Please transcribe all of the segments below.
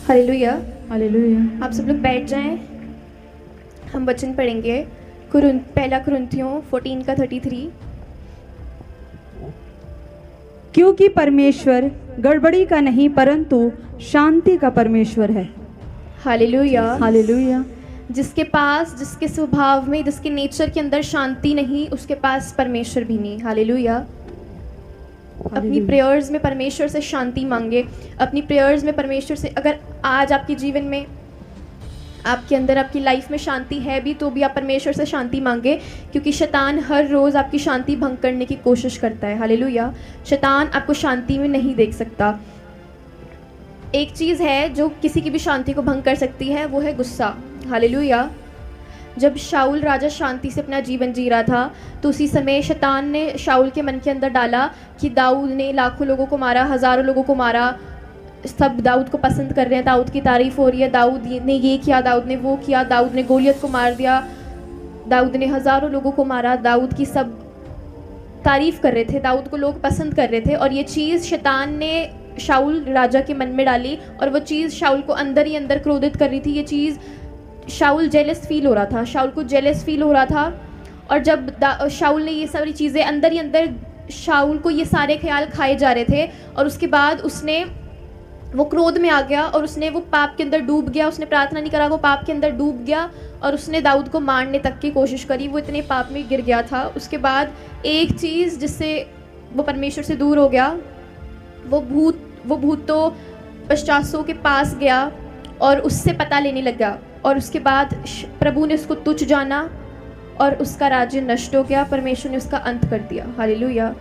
Hallelujah. Hallelujah. आप सब लोग बैठ जाएं। हम वचन पढ़ेंगे पहला कुरिन्थियों 14 का 33। क्योंकि परमेश्वर गड़बड़ी का नहीं परंतु शांति का परमेश्वर है। हालेलुया। हालेलुया। जिसके स्वभाव में, जिसके नेचर के अंदर शांति नहीं, उसके पास परमेश्वर भी नहीं। हालेलुया। अपनी प्रेयर्स में परमेश्वर से शांति मांगे। अपनी प्रेयर्स में परमेश्वर से, अगर आज आपके जीवन में, आपके अंदर, आपकी लाइफ में शांति है भी, तो भी आप परमेश्वर से शांति मांगे, क्योंकि शैतान हर रोज़ आपकी शांति भंग करने की कोशिश करता है। हालेलुया। शैतान आपको शांति में नहीं देख सकता। एक चीज़ है जो किसी की भी शांति को भंग कर सकती है, वो है गुस्सा। हालेलुया। जब शाऊल राजा शांति से अपना जीवन जी रहा था, तो उसी समय शैतान ने शाऊल के मन के अंदर डाला कि दाऊद ने लाखों लोगों को मारा, हज़ारों लोगों को मारा, सब दाऊद को पसंद कर रहे हैं, दाऊद की तारीफ हो रही है, दाऊद ने ये किया, दाऊद ने वो किया, दाऊद ने गोलियत को मार दिया, दाऊद ने हज़ारों लोगों को मारा, दाऊद की सब तारीफ कर रहे थे, दाऊद को लोग पसंद कर रहे थे। और ये चीज़ शैतान ने शाऊल राजा के मन में डाली, और वो चीज़ शाऊल को अंदर ही अंदर क्रोधित कर रही थी। ये चीज़ शाऊल जेलस फील हो रहा था, शाऊल को जेलस फील हो रहा था। और जब शाऊल ने ये सारी चीज़ें अंदर ही अंदर, शाऊल को ये सारे ख्याल खाए जा रहे थे, और उसके बाद वो क्रोध में आ गया और उसने वो पाप के अंदर डूब गया। उसने प्रार्थना नहीं करा, वो पाप के अंदर डूब गया और उसने दाऊद को मारने तक की कोशिश करी। वो इतने पाप में गिर गया था। उसके बाद एक चीज़ जिससे वो परमेश्वर से दूर हो गया, वो भूत तो पश्चासों के पास गया और उससे पता लेने लगा, और उसके बाद प्रभु ने उसको तुच्छ जाना और उसका राज्य नष्ट हो गया। परमेश्वर ने उसका अंत कर दिया। हालेलुया।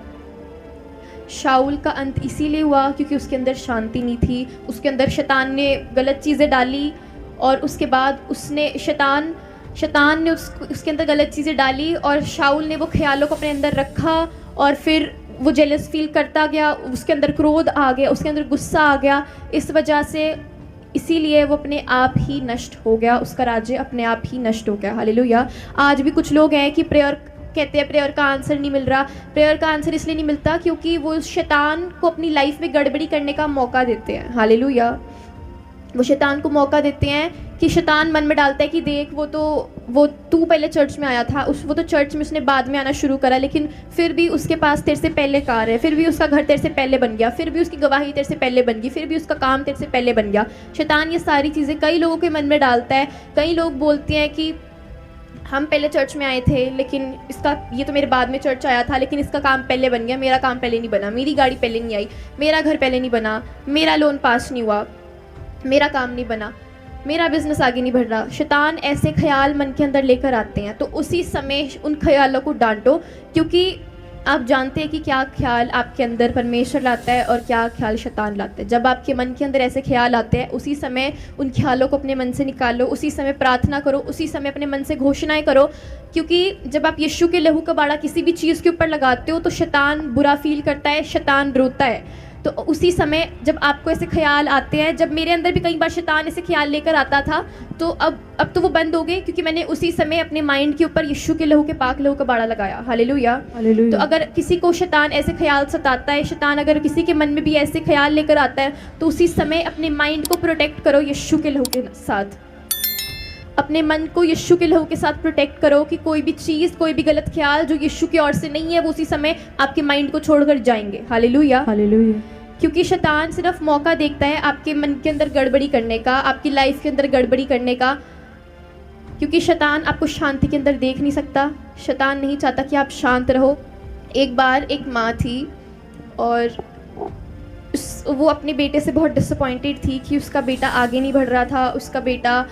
शाऊल का अंत इसीलिए हुआ क्योंकि उसके अंदर शांति नहीं थी। उसके अंदर शैतान ने गलत चीज़ें डाली, और उसके बाद शैतान ने उसके अंदर गलत चीज़ें डाली, और शाऊल ने वो ख्यालों को अपने अंदर रखा, और फिर वो जेलस फील करता गया, उसके अंदर क्रोध आ गया, उसके अंदर गुस्सा आ गया। इस वजह से, इसीलिए वो अपने आप ही नष्ट हो गया, उसका राज्य अपने आप ही नष्ट हो गया। हालेलुया। आज भी कुछ लोग हैं कि कहते हैं प्रेयर का आंसर नहीं मिल रहा। प्रेयर का आंसर इसलिए नहीं मिलता क्योंकि वो शैतान को अपनी लाइफ में गड़बड़ी करने का मौका देते हैं। हालेलुया। वो शैतान को मौका देते हैं कि शैतान मन में डालता है कि देख, वो तू पहले चर्च में आया था, वो तो चर्च में उसने बाद में आना शुरू करा, लेकिन फिर भी उसके पास तेरे से पहले कार है, फिर भी उसका घर तेरे से पहले बन गया, फिर भी उसकी गवाही तेरे से पहले बन गई, फिर भी उसका काम तेरे से पहले बन गया। शैतान ये सारी चीज़ें कई लोगों के मन में डालता है। कई लोग बोलते हैं कि हम पहले चर्च में आए थे, लेकिन ये तो मेरे बाद में चर्च आया था, लेकिन इसका काम पहले बन गया, मेरा काम पहले नहीं बना, मेरी गाड़ी पहले नहीं आई, मेरा घर पहले नहीं बना, मेरा लोन पास नहीं हुआ, मेरा काम नहीं बना, मेरा बिजनेस आगे नहीं बढ़ रहा। शैतान ऐसे ख्याल मन के अंदर लेकर आते हैं, तो उसी समय उन ख्यालों को डांटो, क्योंकि आप जानते हैं कि क्या ख्याल आपके अंदर परमेश्वर लाता है और क्या ख्याल शैतान लाता है। जब आपके मन के अंदर ऐसे ख्याल आते हैं, उसी समय उन ख्यालों को अपने मन से निकालो, उसी समय प्रार्थना करो, उसी समय अपने मन से घोषणाएं करो, क्योंकि जब आप यीशु के लहू का बाड़ा किसी भी चीज़ के ऊपर लगाते हो तो शैतान बुरा फील करता है, शैतान रोता है। तो उसी समय जब आपको ऐसे ख्याल आते हैं, जब मेरे अंदर भी कई बार शैतान ऐसे ख्याल लेकर आता था, तो अब तो वो बंद हो गए, क्योंकि मैंने उसी समय अपने माइंड के ऊपर यीशु के लहू के पाक लहू का बाड़ा लगाया। हालेलुया। तो अगर किसी को शैतान ऐसे ख्याल सताता है, शैतान अगर किसी के मन में भी ऐसे ख्याल लेकर आता है, तो उसी समय अपने माइंड को प्रोटेक्ट करो यीशु के लहू के साथ। अपने मन को यीशु के लहू के साथ प्रोटेक्ट करो कि कोई भी चीज़, कोई भी गलत ख्याल जो यीशु की ओर से नहीं है, वो उसी समय आपके माइंड को छोड़कर जाएंगे। हालेलुया। हालेलुया। क्योंकि शैतान सिर्फ मौका देखता है आपके मन के अंदर गड़बड़ी करने का, आपकी लाइफ के अंदर गड़बड़ी करने का, क्योंकि शैतान आपको शांति के अंदर देख नहीं सकता। शैतान नहीं चाहता कि आप शांत रहो। एक बार एक माँ थी और वो अपने बेटे से बहुत डिसअपॉइंटेड थी कि उसका बेटा आगे नहीं बढ़ रहा था, उसका बेटा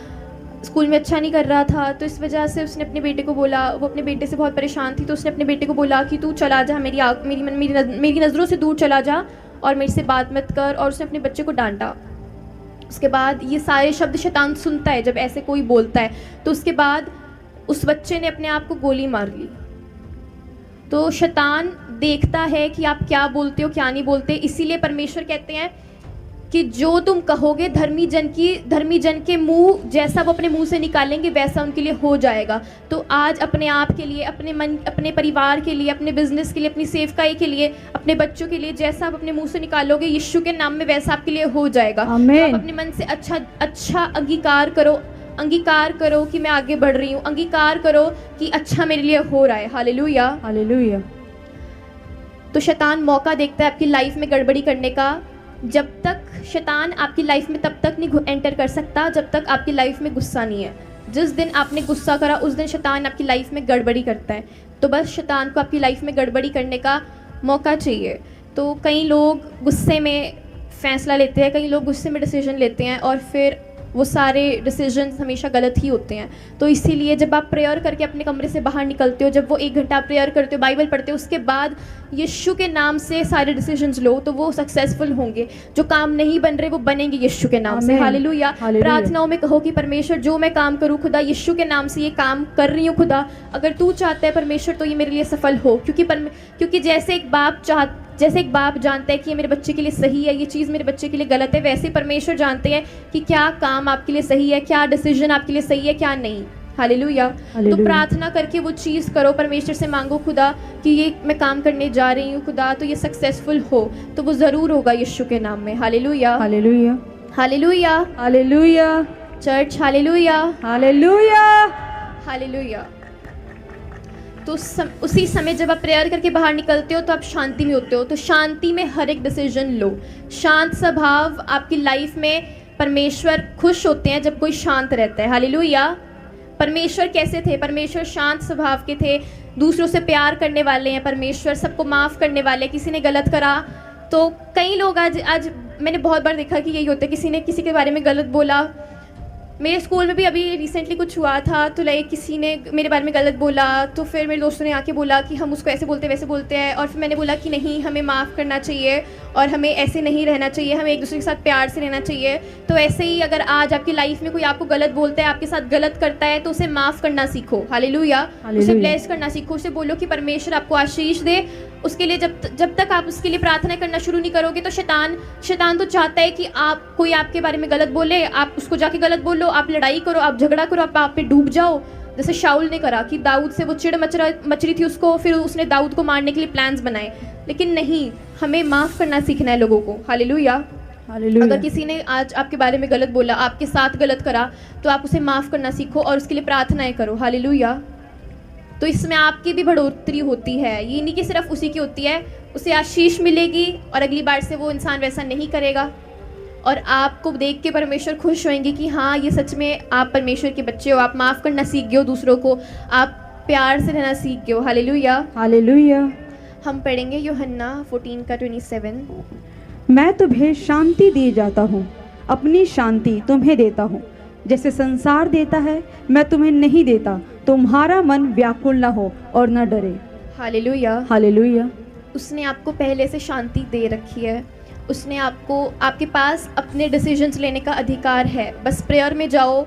स्कूल में अच्छा नहीं कर रहा था। तो इस वजह से उसने अपने बेटे को बोला, वो अपने बेटे से बहुत परेशान थी, तो उसने अपने बेटे को बोला कि तू चला जा, मेरी नज़रों से दूर चला जा और मेरे से बात मत कर। और उसने अपने बच्चे को डांटा। उसके बाद ये सारे शब्द शैतान सुनता है जब ऐसे कोई बोलता है, तो उसके बाद उस बच्चे ने अपने आप को गोली मार ली। तो शैतान देखता है कि आप क्या बोलते हो, क्या नहीं बोलते। इसीलिए परमेश्वर कहते हैं कि जो तुम कहोगे धर्मी जन के मुंह जैसा वो अपने मुंह से निकालेंगे वैसा उनके लिए हो जाएगा। तो आज अपने आप के लिए, अपने मन, अपने परिवार के लिए, अपने बिजनेस के लिए, अपनी सेवकाई के लिए, अपने बच्चों के लिए जैसा आप अपने मुंह से निकालोगे यीशु के नाम में वैसा आपके लिए हो जाएगा। आमीन। तो आप अपने मन से अच्छा अंगीकार करो कि मैं आगे बढ़ रही हूँ, अंगीकार करो कि अच्छा मेरे लिए हो रहा है। Hallelujah, hallelujah. तो शैतान मौका देखता है आपकी लाइफ में गड़बड़ी करने का। जब तक शैतान आपकी लाइफ में तब तक नहीं एंटर कर सकता जब तक आपकी लाइफ में गुस्सा नहीं है। जिस दिन आपने गुस्सा करा उस दिन शैतान आपकी लाइफ में गड़बड़ी करता है। तो बस शैतान को आपकी लाइफ में गड़बड़ी करने का मौका चाहिए। तो कई लोग गुस्से में फैसला लेते हैं, कई लोग गुस्से में डिसीजन लेते हैं और फिर वो सारे डिसीजंस हमेशा गलत ही होते हैं। तो इसीलिए जब आप प्रेयर करके अपने कमरे से बाहर निकलते हो, जब वो 1 घंटा प्रेयर करते हो, बाइबल पढ़ते हो, उसके बाद यीशु के नाम से सारे डिसीजंस लो तो वो सक्सेसफुल होंगे। जो काम नहीं बन रहे वो बनेंगे यीशु के नाम से। हालेलुया। प्रार्थनाओं में कहो कि परमेश्वर जो मैं काम करूँ खुदा यीशु के नाम से ये काम कर रही हूँ खुदा, अगर तू चाहता है परमेश्वर तो ये मेरे लिए सफल हो। क्योंकि जैसे एक बाप जानता है कि ये मेरे बच्चे के लिए सही है, ये चीज़ मेरे बच्चे के लिए गलत है, वैसे ही परमेश्वर जानते हैं कि क्या काम आपके लिए सही है, क्या डिसीजन आपके लिए सही है, क्या नहीं। हालेलुया। तो प्रार्थना करके वो चीज़ करो, परमेश्वर से मांगो खुदा कि ये मैं काम करने जा रही हूँ खुदा तो ये सक्सेसफुल हो, तो वो ज़रूर होगा यीशु के नाम में। Hallelujah, hallelujah, hallelujah, hallelujah. Church hallelujah, hallelujah, hallelujah. तो उसी समय जब आप प्रेयर करके बाहर निकलते हो तो आप शांति में होते हो। तो शांति में हर एक डिसीजन लो। शांत स्वभाव आपकी लाइफ में, परमेश्वर खुश होते हैं जब कोई शांत रहता है। हालेलुया। परमेश्वर कैसे थे? परमेश्वर शांत स्वभाव के थे, दूसरों से प्यार करने वाले हैं परमेश्वर, सबको माफ़ करने वाले। किसी ने गलत करा तो कई लोग आज मैंने बहुत बार देखा कि यही होता है, किसी ने किसी के बारे में गलत बोला। मेरे स्कूल में भी अभी रिसेंटली कुछ हुआ था, तो लाइक किसी ने मेरे बारे में गलत बोला, तो फिर मेरे दोस्तों ने आके बोला कि हम उसको ऐसे बोलते वैसे बोलते हैं, और फिर मैंने बोला कि नहीं, हमें माफ़ करना चाहिए और हमें ऐसे नहीं रहना चाहिए, हमें एक दूसरे के साथ प्यार से रहना चाहिए। तो ऐसे ही अगर आज आपकी लाइफ में कोई आपको गलत बोलता है, आपके साथ गलत करता है, तो उसे माफ़ करना सीखो। हालेलुया। उसे ब्लेस करना सीखो, उसे बोलो कि परमेश्वर आपको आशीष दे। उसके लिए जब तक आप उसके लिए प्रार्थना करना शुरू नहीं करोगे तो शैतान तो चाहता है कि कोई आपके बारे में गलत बोले, आप उसको जाके गलत बोलो, आप लड़ाई करो, आप झगड़ा करो, आप पे डूब जाओ। जैसे शाऊल ने करा कि दाऊद से वो चिड़ मच रही थी उसको, फिर उसने दाऊद को मारने के लिए प्लान्स बनाए। लेकिन नहीं, हमें माफ़ करना सीखना है लोगों को। हालेलुया। अगर किसी ने आज आपके बारे में गलत बोला, आपके साथ गलत करा, तो आप उसे माफ़ करना सीखो और उसके लिए प्रार्थनाएं करो। हालेलुया। तो इसमें आपकी भी बढ़ोतरी होती है, ये नहीं कि सिर्फ उसी की होती है, उसे आशीष मिलेगी और अगली बार से वो इंसान वैसा नहीं करेगा और आपको देख के परमेश्वर खुश होंगे कि हाँ, ये सच में आप परमेश्वर के बच्चे हो, आप माफ़ करना सीख गए हो दूसरों को, आप प्यार से रहना सीख गए हो। Hallelujah, hallelujah. हम पढ़ेंगे यूहन्ना 14:27। मैं तुम्हें शांति दे जाता हूँ, अपनी शांति तुम्हें देता हूँ। जैसे संसार देता है मैं तुम्हें नहीं देता। तुम्हारा मन व्याकुल न हो और न डरे। Hallelujah, hallelujah. उसने आपको पहले से शांति दे रखी है। उसने आपके पास अपने डिसीजंस लेने का अधिकार है। बस प्रेयर में जाओ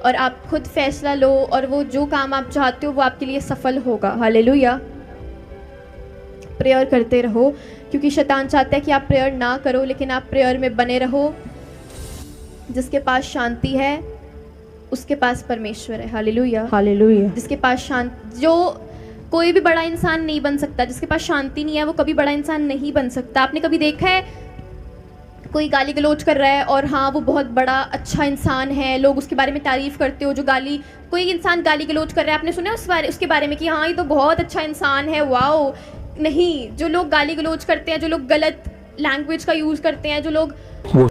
और आप खुद फैसला लो और वो जो काम आप चाहते हो वो आपके लिए सफल होगा। हालेलुया। प्रेयर करते रहो, क्योंकि शैतान चाहता है कि आप प्रेयर ना करो, लेकिन आप प्रेयर में बने रहो। जिसके पास शांति है उसके पास परमेश्वर है। Hallelujah, hallelujah. जिसके पास जो कोई भी बड़ा इंसान नहीं बन सकता, जिसके पास शांति नहीं है वो कभी बड़ा इंसान नहीं बन सकता। आपने कभी देखा है कोई गाली गलौज कर रहा है और हाँ वो बहुत बड़ा अच्छा इंसान है, लोग उसके बारे में तारीफ़ करते हो। कोई इंसान गाली गलौज कर रहा है, आपने सुना उसके बारे में कि हाँ ये तो बहुत अच्छा इंसान है, वाओ। नहीं, जो लोग गाली गलौज करते हैं, जो लोग गलत लैंग्वेज का यूज़ करते हैं, जो लोग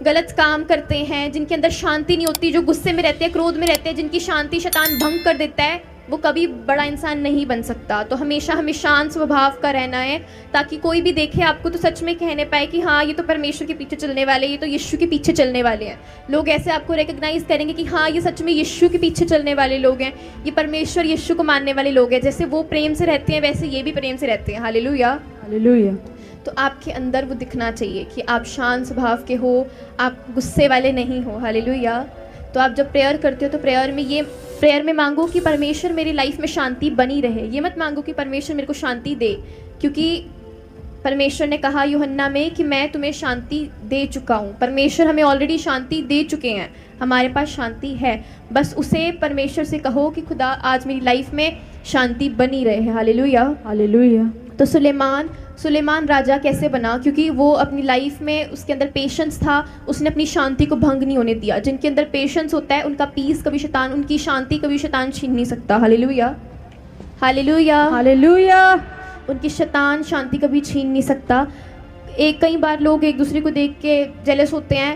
गलत काम करते हैं, जिनके अंदर शांति नहीं होती, जो गुस्से में रहते हैं, क्रोध में रहते हैं, जिनकी शांति शैतान भंग कर देता है, वो कभी बड़ा इंसान नहीं बन सकता। तो हमेशा हमें शांत स्वभाव का रहना है, ताकि कोई भी देखे आपको तो सच में कहने पाए कि हाँ ये तो परमेश्वर के पीछे चलने वाले, ये तो यीशु के पीछे चलने वाले हैं। लोग ऐसे आपको रिकग्नाइज करेंगे कि हाँ ये सच में यीशु के पीछे चलने वाले लोग हैं, ये परमेश्वर यीशु को मानने वाले लोग हैं। जैसे वो प्रेम से रहते हैं वैसे ये भी प्रेम से रहते हैं। Hallelujah, hallelujah. तो आपके अंदर वो दिखना चाहिए कि आप शांत स्वभाव के हो, आप गुस्से वाले नहीं हो। हालेलुया। तो आप जब प्रेयर करते हो तो प्रेयर में मांगो कि परमेश्वर मेरी लाइफ में शांति बनी रहे। ये मत मांगो कि परमेश्वर मेरे को शांति दे, क्योंकि परमेश्वर ने कहा यूहन्ना में कि मैं तुम्हें शांति दे चुका हूँ। परमेश्वर हमें ऑलरेडी शांति दे चुके हैं, हमारे पास शांति है। बस उसे परमेश्वर से कहो कि खुदा आज मेरी लाइफ में शांति बनी रहे। Hallelujah, hallelujah. तो सुलेमान राजा कैसे बना? क्योंकि वो अपनी लाइफ में उसके अंदर पेशेंस था, उसने अपनी शांति को भंग नहीं होने दिया। जिनके अंदर पेशेंस होता है उनका पीस कभी शैतान, उनकी शांति कभी शैतान छीन नहीं सकता। Hallelujah, hallelujah, hallelujah. उनकी शैतान शांति कभी छीन नहीं सकता। कई बार लोग एक दूसरे को देख के जेलस होते हैं,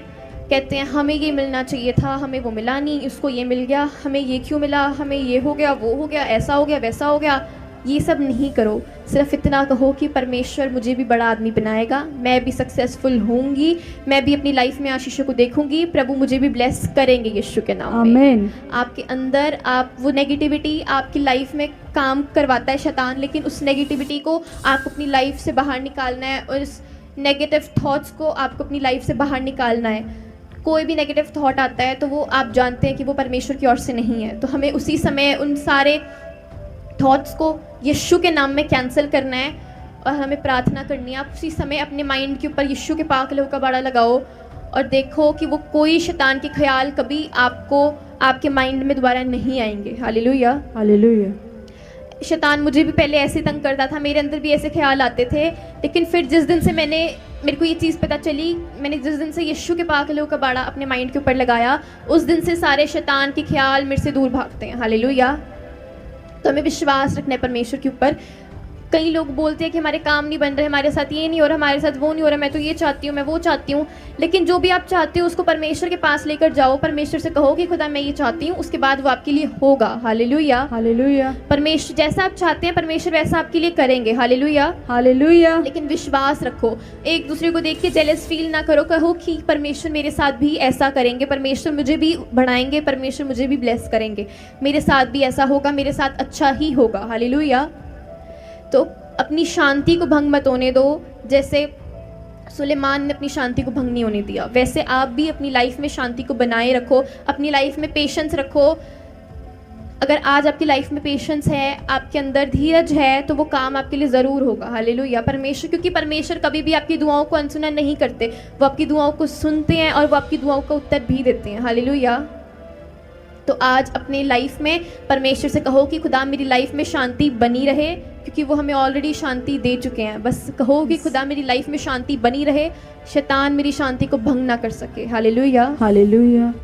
कहते हैं हमें ये मिलना चाहिए था, हमें वो मिला नहीं, इसको ये मिल गया, हमें ये क्यों मिला, हमें ये हो गया, वो हो गया, ऐसा हो गया, वैसा हो गया। ये सब नहीं करो, सिर्फ इतना कहो कि परमेश्वर मुझे भी बड़ा आदमी बनाएगा, मैं भी सक्सेसफुल होंगी, मैं भी अपनी लाइफ में आशीषों को देखूंगी, प्रभु मुझे भी ब्लेस करेंगे यीशु के नाम में। आमीन। आपके अंदर वो नेगेटिविटी आपकी लाइफ में काम करवाता है शैतान, लेकिन उस नेगेटिविटी को आपको अपनी लाइफ से बाहर निकालना है और उस नेगेटिव थॉट्स को आपको अपनी लाइफ से बाहर निकालना है। कोई भी नेगेटिव थॉट आता है तो वो आप जानते हैं कि वो परमेश्वर की ओर से नहीं है, तो हमें उसी समय उन सारे थॉट्स को यीशु के नाम में कैंसिल करना है और हमें प्रार्थना करनी है। आप उसी समय अपने माइंड के ऊपर यीशु के पाक लहू का बाड़ा लगाओ और देखो कि वो कोई शैतान के ख्याल कभी आपके माइंड में दोबारा नहीं आएंगे। Hallelujah, hallelujah. शैतान मुझे भी पहले ऐसे तंग करता था, मेरे अंदर भी ऐसे ख्याल आते थे, लेकिन फिर जिस दिन से मेरे को ये चीज़ पता चली, मैंने जिस दिन से यीशु के पाक लहू का बाड़ा अपने माइंड के ऊपर लगाया, उस दिन से सारे शैतान के ख्याल मेरे से दूर भागते हैं। हालेलुया। तो हमें विश्वास रखना है परमेश्वर के ऊपर। कई लोग बोलते हैं कि हमारे काम नहीं बन रहे, हमारे साथ ये नहीं हो रहा, हमारे साथ वो नहीं हो रहा, मैं तो ये चाहती हूँ, मैं वो चाहती हूँ। लेकिन जो भी आप चाहते हो उसको परमेश्वर के पास लेकर जाओ, परमेश्वर से कहो कि खुदा मैं ये चाहती हूँ, उसके बाद वो आपके लिए होगा। Hallelujah, hallelujah. परमेश्वर जैसा आप चाहते हैं परमेश्वर वैसा आपके लिए करेंगे। Hallelujah, hallelujah. लेकिन विश्वास रखो, एक दूसरे को देख के जेलस फील ना करो, कहो कि परमेश्वर मेरे साथ भी ऐसा करेंगे, परमेश्वर मुझे भी बढ़ाएंगे, परमेश्वर मुझे भी ब्लेस करेंगे, मेरे साथ भी ऐसा होगा, मेरे साथ अच्छा ही होगा। हालेलुया। तो अपनी शांति को भंग मत होने दो, जैसे सुलेमान ने अपनी शांति को भंग नहीं होने दिया, वैसे आप भी अपनी लाइफ में शांति को बनाए रखो, अपनी लाइफ में पेशेंस रखो। अगर आज आपकी लाइफ में पेशेंस है, आपके अंदर धीरज है, तो वो काम आपके लिए ज़रूर होगा। हालेलुया। परमेश्वर, क्योंकि परमेश्वर कभी भी आपकी दुआओं को अनसुना नहीं करते, वो आपकी दुआओं को सुनते हैं और वो आपकी दुआओं का उत्तर भी देते हैं। हालेलुया। तो आज अपने लाइफ में परमेश्वर से कहो कि खुदा मेरी लाइफ में शांति बनी रहे, क्योंकि वो हमें ऑलरेडी शांति दे चुके हैं। बस कहो कि खुदा मेरी लाइफ में शांति बनी रहे, शैतान मेरी शांति को भंग ना कर सके। Hallelujah, hallelujah.